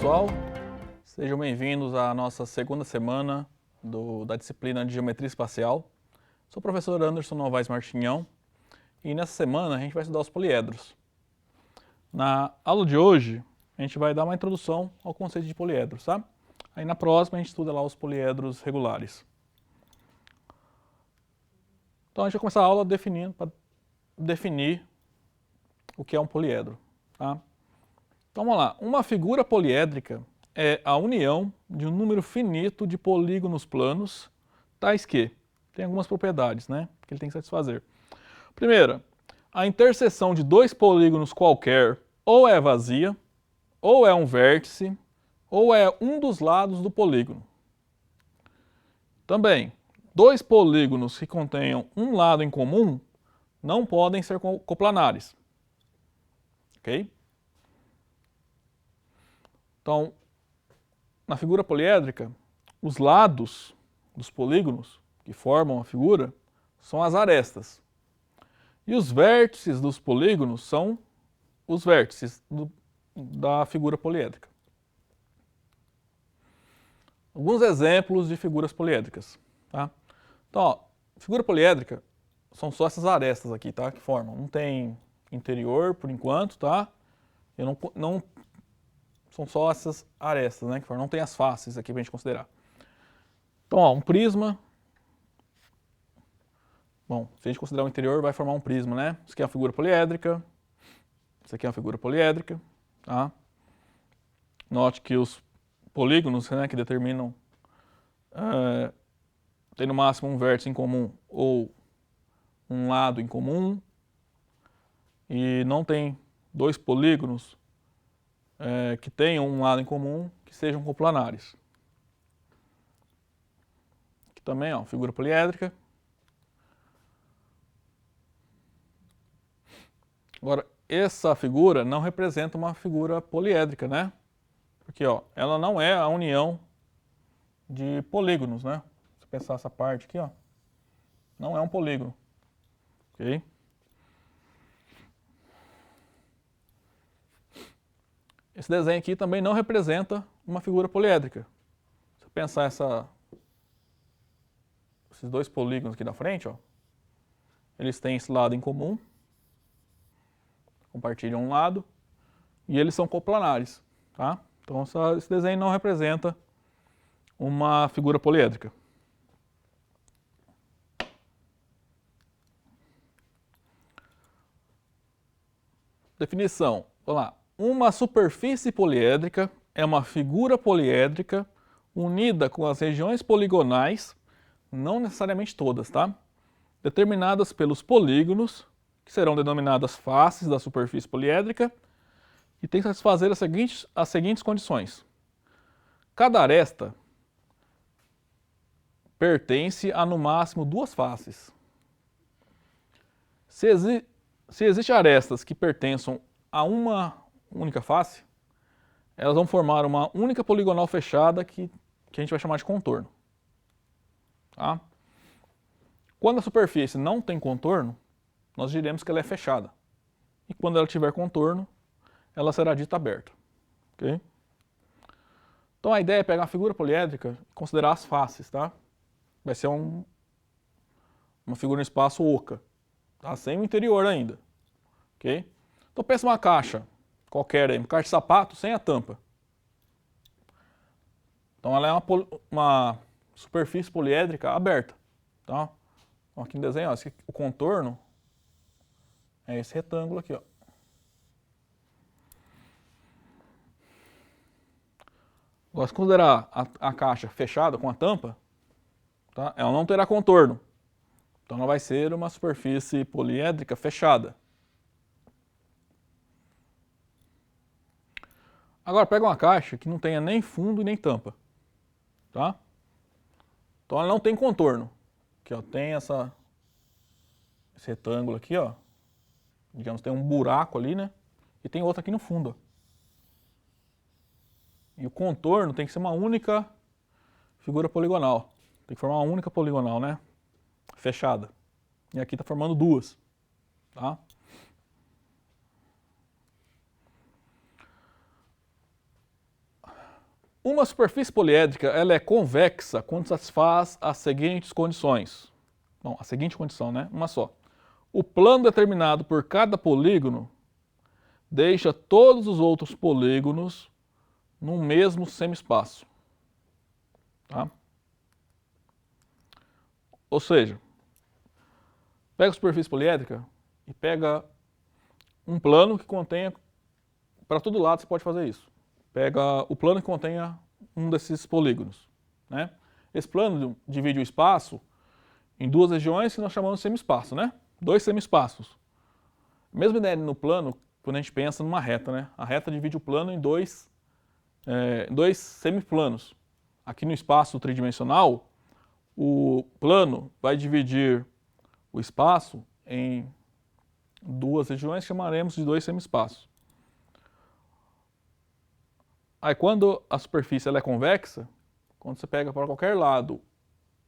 pessoal, sejam bem-vindos à nossa segunda semana da disciplina de Geometria Espacial. Sou o professor Anderson Novaes Martinhão e nessa semana a gente vai estudar os poliedros. Na aula de hoje, a gente vai dar uma introdução ao conceito de poliedros, tá? Aí na próxima a gente estuda lá os poliedros regulares. Então a gente vai começar a aula para definir o que é um poliedro, tá? Então vamos lá, uma figura poliédrica é a união de um número finito de polígonos planos, tais que tem algumas propriedades, né, que ele tem que satisfazer. Primeira, a interseção de dois polígonos qualquer ou é vazia, ou é um vértice, ou é um dos lados do polígono. Também, dois polígonos que contenham um lado em comum não podem ser coplanares. Ok? Então, na figura poliédrica, os lados dos polígonos que formam a figura são as arestas. E os vértices dos polígonos são os vértices da figura poliédrica. Alguns exemplos de figuras poliédricas. Tá? Então, ó, figura poliédrica são só essas arestas aqui, tá? Que formam. Não tem interior por enquanto, tá? Eu não são só essas arestas, né? Que formam. Não tem as faces aqui pra gente considerar. Então, ó, um prisma. Bom, se a gente considerar o interior, vai formar um prisma, né? Isso aqui é uma figura poliédrica. Isso aqui é uma figura poliédrica, tá? Note que os polígonos, né, que determinam tem no máximo um vértice em comum ou um lado em comum e não tem dois polígonos que tenham um lado em comum que sejam coplanares. Aqui também, ó, figura poliédrica. Agora, essa figura não representa uma figura poliédrica, né? Porque, ó, ela não é a união de polígonos, né? Se pensar essa parte aqui, ó, não é um polígono, ok? Esse desenho aqui também não representa uma figura poliédrica. Se pensar esses dois polígonos aqui na frente, ó, eles têm esse lado em comum, compartilham um lado, e eles são coplanares, tá? Então esse desenho não representa uma figura poliédrica. Definição, vamos lá. Uma superfície poliédrica é uma figura poliédrica unida com as regiões poligonais, não necessariamente todas, tá? Determinadas pelos polígonos, que serão denominadas faces da superfície poliédrica, e tem que satisfazer as seguintes condições. Cada aresta pertence a no máximo duas faces. Se existem arestas que pertençam a uma única face, elas vão formar uma única poligonal fechada que a gente vai chamar de contorno. Tá? Quando a superfície não tem contorno, nós diremos que ela é fechada. E quando ela tiver contorno, ela será dita aberta. Okay? Então a ideia é pegar a figura poliédrica e considerar as faces, tá? Vai ser uma figura no espaço oca, tá? Sem o interior ainda. Okay? Então pensa uma caixa qualquer aí, uma caixa de sapato sem a tampa. Então ela é uma superfície poliédrica aberta. Tá? Então, aqui no desenho, ó, o contorno é esse retângulo aqui, ó. Agora, se considerar a caixa fechada com a tampa, tá? Ela não terá contorno. Então ela vai ser uma superfície poliédrica fechada. Agora pega uma caixa que não tenha nem fundo e nem tampa. Tá? Então ela não tem contorno. Aqui, ó, tem esse retângulo aqui, ó. Digamos, tem um buraco ali, né? E tem outro aqui no fundo, ó. E o contorno tem que ser uma única figura poligonal. Tem que formar uma única poligonal, né? Fechada. E aqui está formando duas. Tá? Uma superfície poliédrica ela é convexa quando satisfaz as seguintes condições. Bom, a seguinte condição, né? Uma só. O plano determinado por cada polígono deixa todos os outros polígonos no mesmo semi-espaço. Tá? Ou seja, pega a superfície poliédrica e pega um plano que contenha, para todo lado você pode fazer isso. Pega o plano que contenha um desses polígonos. Né? Esse plano divide o espaço em duas regiões que nós chamamos de semi-espaço, né? Dois semi-espaços. Mesma ideia no plano, quando a gente pensa numa reta, né? A reta divide o plano em dois semiplanos. Aqui no espaço tridimensional, o plano vai dividir o espaço em duas regiões que chamaremos de dois semi-espaços. Aí quando a superfície ela é convexa, quando você pega para qualquer lado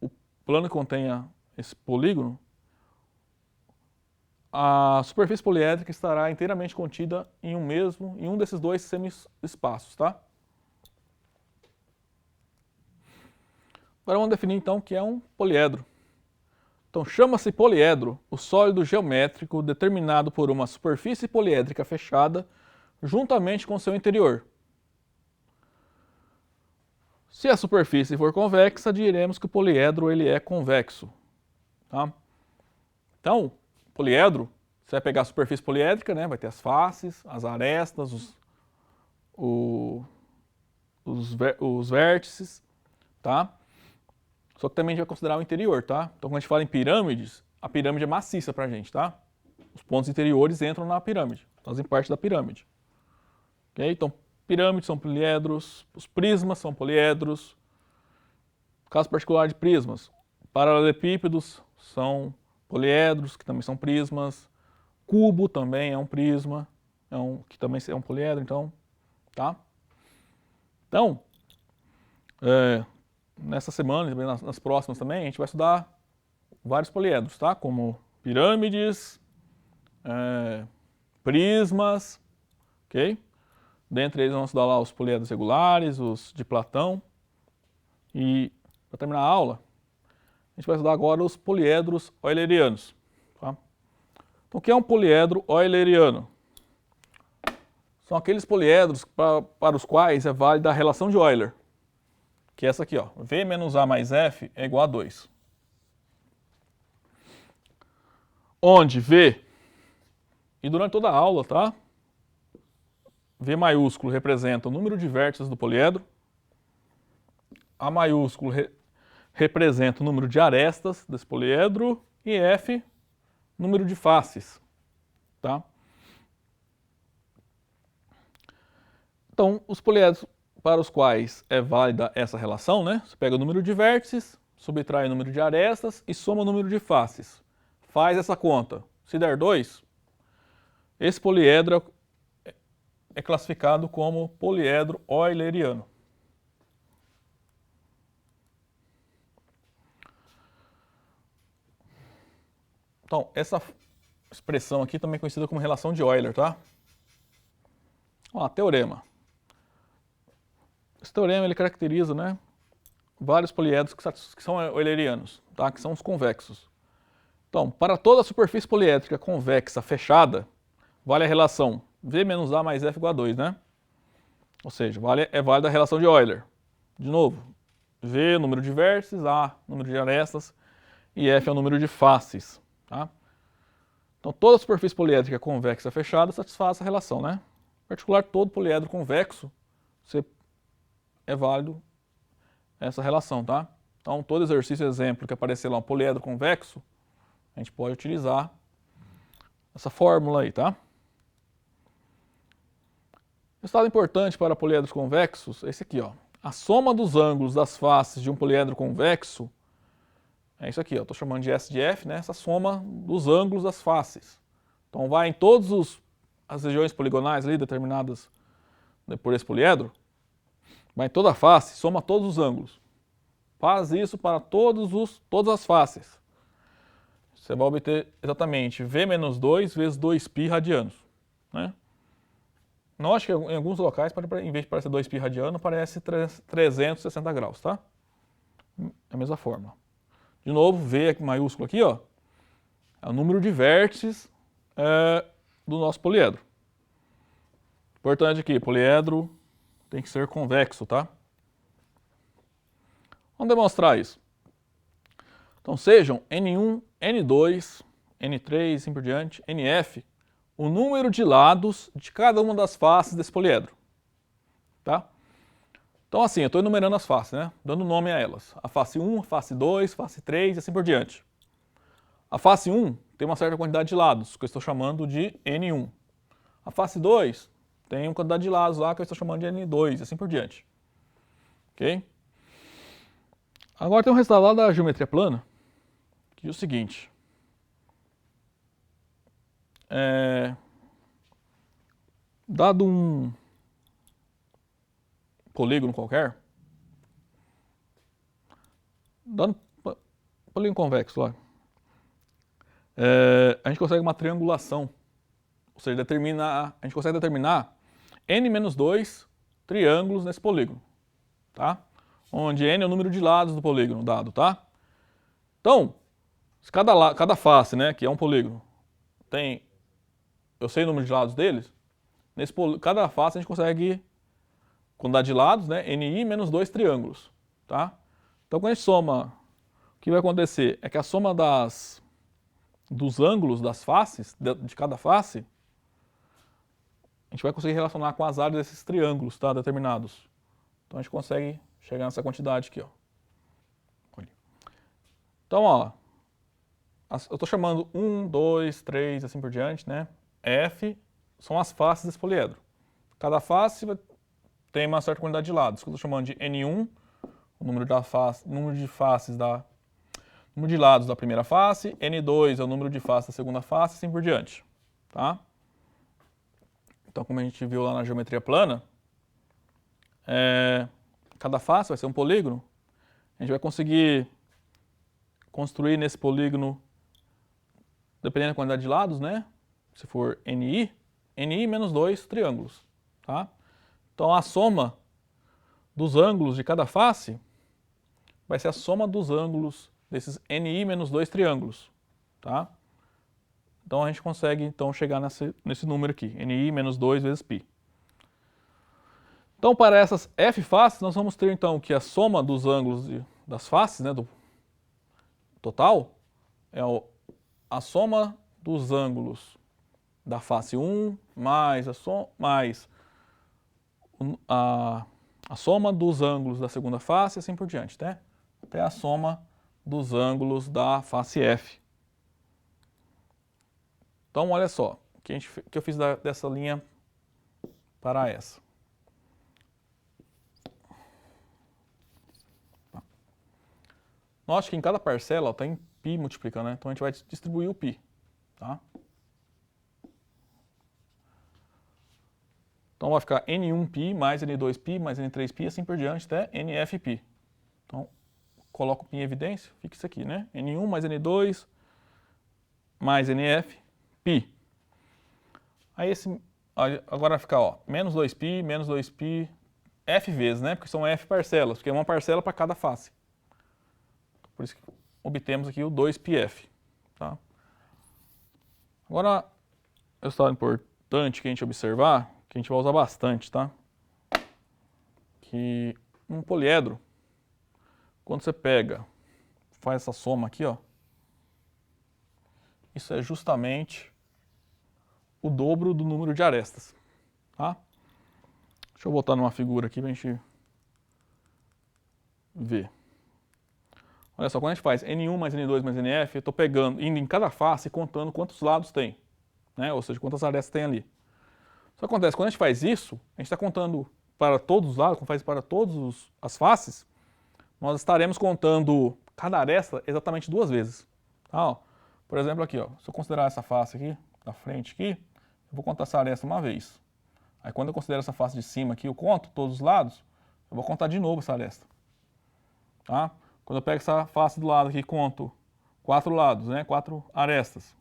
o plano que contenha esse polígono, a superfície poliédrica estará inteiramente contida em um desses dois semi-espaços, tá? Agora vamos definir então o que é um poliedro. Então chama-se poliedro o sólido geométrico determinado por uma superfície poliédrica fechada juntamente com seu interior. Se a superfície for convexa, diremos que o poliedro ele é convexo. Tá? Então, poliedro, você vai pegar a superfície poliédrica, né? Vai ter as faces, as arestas, os vértices, tá? Só que também a gente vai considerar o interior, tá? Então, quando a gente fala em pirâmides, a pirâmide é maciça pra gente, tá? Os pontos interiores entram na pirâmide, fazem parte da pirâmide. Ok? Então, pirâmides são poliedros, os prismas são poliedros. Caso particular de prismas, paralelepípedos são poliedros, que também são prismas. Cubo também é um prisma, que também é um poliedro, então, tá? Então, nessa semana e nas próximas também, a gente vai estudar vários poliedros, tá? Como pirâmides, prismas, ok? Dentre eles vamos estudar lá os poliedros regulares, os de Platão. E, para terminar a aula, a gente vai estudar agora os poliedros eulerianos. Tá? Então, o que é um poliedro euleriano? São aqueles poliedros para os quais é válida a relação de Euler, que é essa aqui, ó, V menos A mais F é igual a 2. Onde V, e durante toda a aula, tá? V maiúsculo representa o número de vértices do poliedro, A maiúsculo representa o número de arestas desse poliedro e F, número de faces, tá? Então, os poliedros para os quais é válida essa relação, né? Você pega o número de vértices, subtrai o número de arestas e soma o número de faces. Faz essa conta. Se der 2, esse poliedro é classificado como poliedro euleriano. Então, essa expressão aqui também é conhecida como relação de Euler, tá? Ó, teorema. Esse teorema ele caracteriza, né, vários poliedros que são eulerianos, tá? Que são os convexos. Então, para toda superfície poliédrica convexa fechada, vale a relação V menos A mais F igual a 2, né? Ou seja, é válida a relação de Euler. De novo, V, número de vértices, A, número de arestas, e F é o número de faces. Tá? Então, toda superfície poliédrica convexa fechada satisfaz essa relação, né? Em particular, todo poliedro convexo é válido essa relação, tá? Então, todo exercício exemplo que aparecer lá um poliedro convexo, a gente pode utilizar essa fórmula aí, tá? Resultado importante para poliedros convexos é esse aqui, ó. A soma dos ângulos das faces de um poliedro convexo é isso aqui, ó. Estou chamando de S de F, né? Essa soma dos ângulos das faces. Então, vai em todas as regiões poligonais ali determinadas por esse poliedro, vai em toda a face, soma todos os ângulos. Faz isso para todas as faces. Você vai obter exatamente V menos 2 vezes 2π radianos. Né? Note que em alguns locais, em vez de parecer 2π radiano, parece 360 graus, tá? É a mesma forma. De novo, V maiúsculo aqui, ó, é o número de vértices do nosso poliedro. Importante aqui, poliedro tem que ser convexo, tá? Vamos demonstrar isso. Então sejam N1, N2, N3, assim por diante, NF, o número de lados de cada uma das faces desse poliedro, tá? Então assim, eu estou enumerando as faces, né? Dando nome a elas. A face 1, a face 2, face 3 e assim por diante. A face 1 tem uma certa quantidade de lados, que eu estou chamando de N1. A face 2 tem uma quantidade de lados lá que eu estou chamando de N2 e assim por diante. Ok? Agora tem um resultado lá da geometria plana, que é o seguinte. Dado um polígono qualquer, dando polígono convexo lá, a gente consegue uma triangulação, ou seja, a gente consegue determinar n-2 triângulos nesse polígono, tá? Onde n é o número de lados do polígono dado, tá? Então, se cada face, né, que é um polígono, eu sei o número de lados deles, cada face a gente consegue, quantidade de lados, né, ni menos 2 triângulos, tá? Então, quando a gente soma, o que vai acontecer é que a soma dos ângulos das faces, de cada face, a gente vai conseguir relacionar com as áreas desses triângulos, tá, determinados. Então, a gente consegue chegar nessa quantidade aqui, ó. Então, ó, eu estou chamando 1, 2, 3, assim por diante, né? F são as faces desse poliedro. Cada face tem uma certa quantidade de lados, que eu estou chamando de N1, o número de lados da primeira face, N2 é o número de faces da segunda face, assim por diante, tá? Então, como a gente viu lá na geometria plana, cada face vai ser um polígono, a gente vai conseguir construir nesse polígono, dependendo da quantidade de lados, né? Se for NI menos 2 triângulos, tá? Então a soma dos ângulos de cada face vai ser a soma dos ângulos desses NI menos 2 triângulos, tá? Então a gente consegue então chegar nesse número aqui, NI menos 2 vezes π. Então para essas F faces nós vamos ter então que a soma dos ângulos das faces, né, do total, é a soma dos ângulos da face 1 mais a soma dos ângulos da segunda face e assim por diante, né? Até a soma dos ângulos da face F. Então, olha só, o que eu fiz dessa linha para essa. Note que em cada parcela tem π multiplicando, né? Então a gente vai distribuir o π, tá? Então vai ficar N1π mais N2π mais N3π, assim por diante, até NFπ. Então, coloco o π em evidência, fica isso aqui, né? N1 mais N2 mais NFπ. Aí agora vai ficar, ó, menos 2π, F vezes, né? Porque são F parcelas, porque é uma parcela para cada face. Por isso que obtemos aqui o 2πf, tá? Agora, o resultado importante que a gente observar, que a gente vai usar bastante, tá? Que um poliedro, quando você faz essa soma aqui, ó, isso é justamente o dobro do número de arestas, tá? Deixa eu botar numa figura aqui pra gente ver. Olha só, quando a gente faz N1 mais N2 mais NF, eu estou indo em cada face e contando quantos lados tem, né? Ou seja, quantas arestas tem ali. Só que acontece, quando a gente faz isso, a gente está contando para todos os lados, como faz para todas as faces, nós estaremos contando cada aresta exatamente 2 vezes. Tá, ó. Por exemplo, aqui, ó, se eu considerar essa face aqui, da frente aqui, eu vou contar essa aresta uma vez. Aí quando eu considero essa face de cima aqui, eu conto todos os lados, eu vou contar de novo essa aresta. Tá? Quando eu pego essa face do lado aqui e conto 4 lados, né, 4 arestas,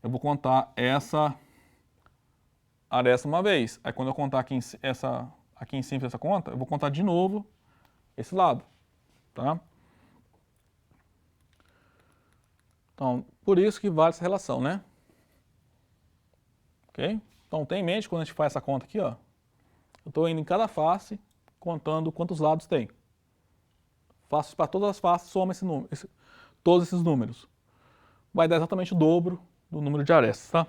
eu vou contar essa aresta uma vez. Aí quando eu contar aqui em cima essa conta, eu vou contar de novo esse lado, tá? Então, por isso que vale essa relação, né? Ok? Então, tem em mente quando a gente faz essa conta aqui, ó. Eu estou indo em cada face, contando quantos lados tem. Faço para todas as faces, soma todos esses números. Vai dar exatamente o dobro do número de arestas, tá?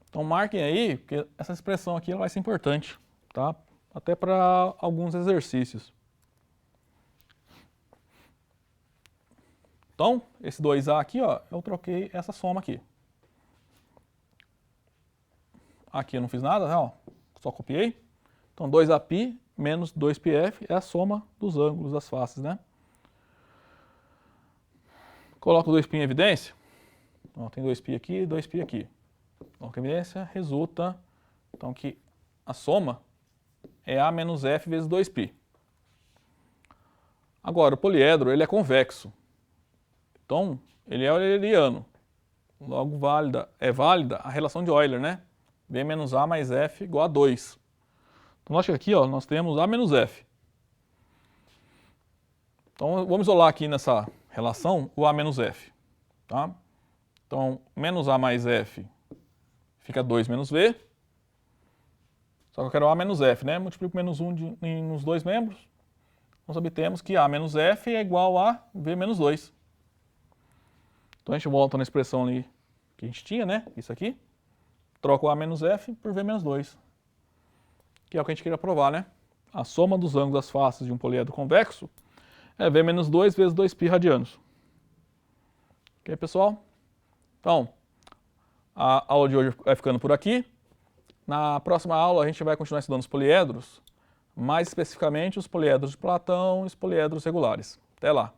Então, marquem aí, porque essa expressão aqui ela vai ser importante, tá? Até para alguns exercícios. Então, esse 2A aqui, ó, eu troquei essa soma aqui. Aqui eu não fiz nada, né, ó, só copiei. Então, 2Aπ menos 2πf é a soma dos ângulos das faces, né? Coloco 2π em evidência. Então, tem 2π aqui e 2π aqui. Coloco em evidência, resulta então, que a soma é A menos F vezes 2π. Agora, o poliedro ele é convexo. Então, ele é euleriano. Logo, é válida a relação de Euler, né? B menos A mais F igual a 2. Então, nós aqui ó, nós temos A menos F. Então, vamos isolar aqui nessa relação o A menos F. Tá? Então, menos A mais F fica 2 menos V. Só que eu quero A menos F, né? Multiplico menos 1 nos dois membros. Nós obtemos que A menos F é igual a V menos 2. Então a gente volta na expressão ali que a gente tinha, né? Isso aqui. Troca o A menos F por V menos 2. Que é o que a gente queria provar, né? A soma dos ângulos das faces de um poliedro convexo é V menos 2 vezes 2π radianos. Ok, pessoal? Então, a aula de hoje vai ficando por aqui. Na próxima aula a gente vai continuar estudando os poliedros, mais especificamente os poliedros de Platão e os poliedros regulares. Até lá!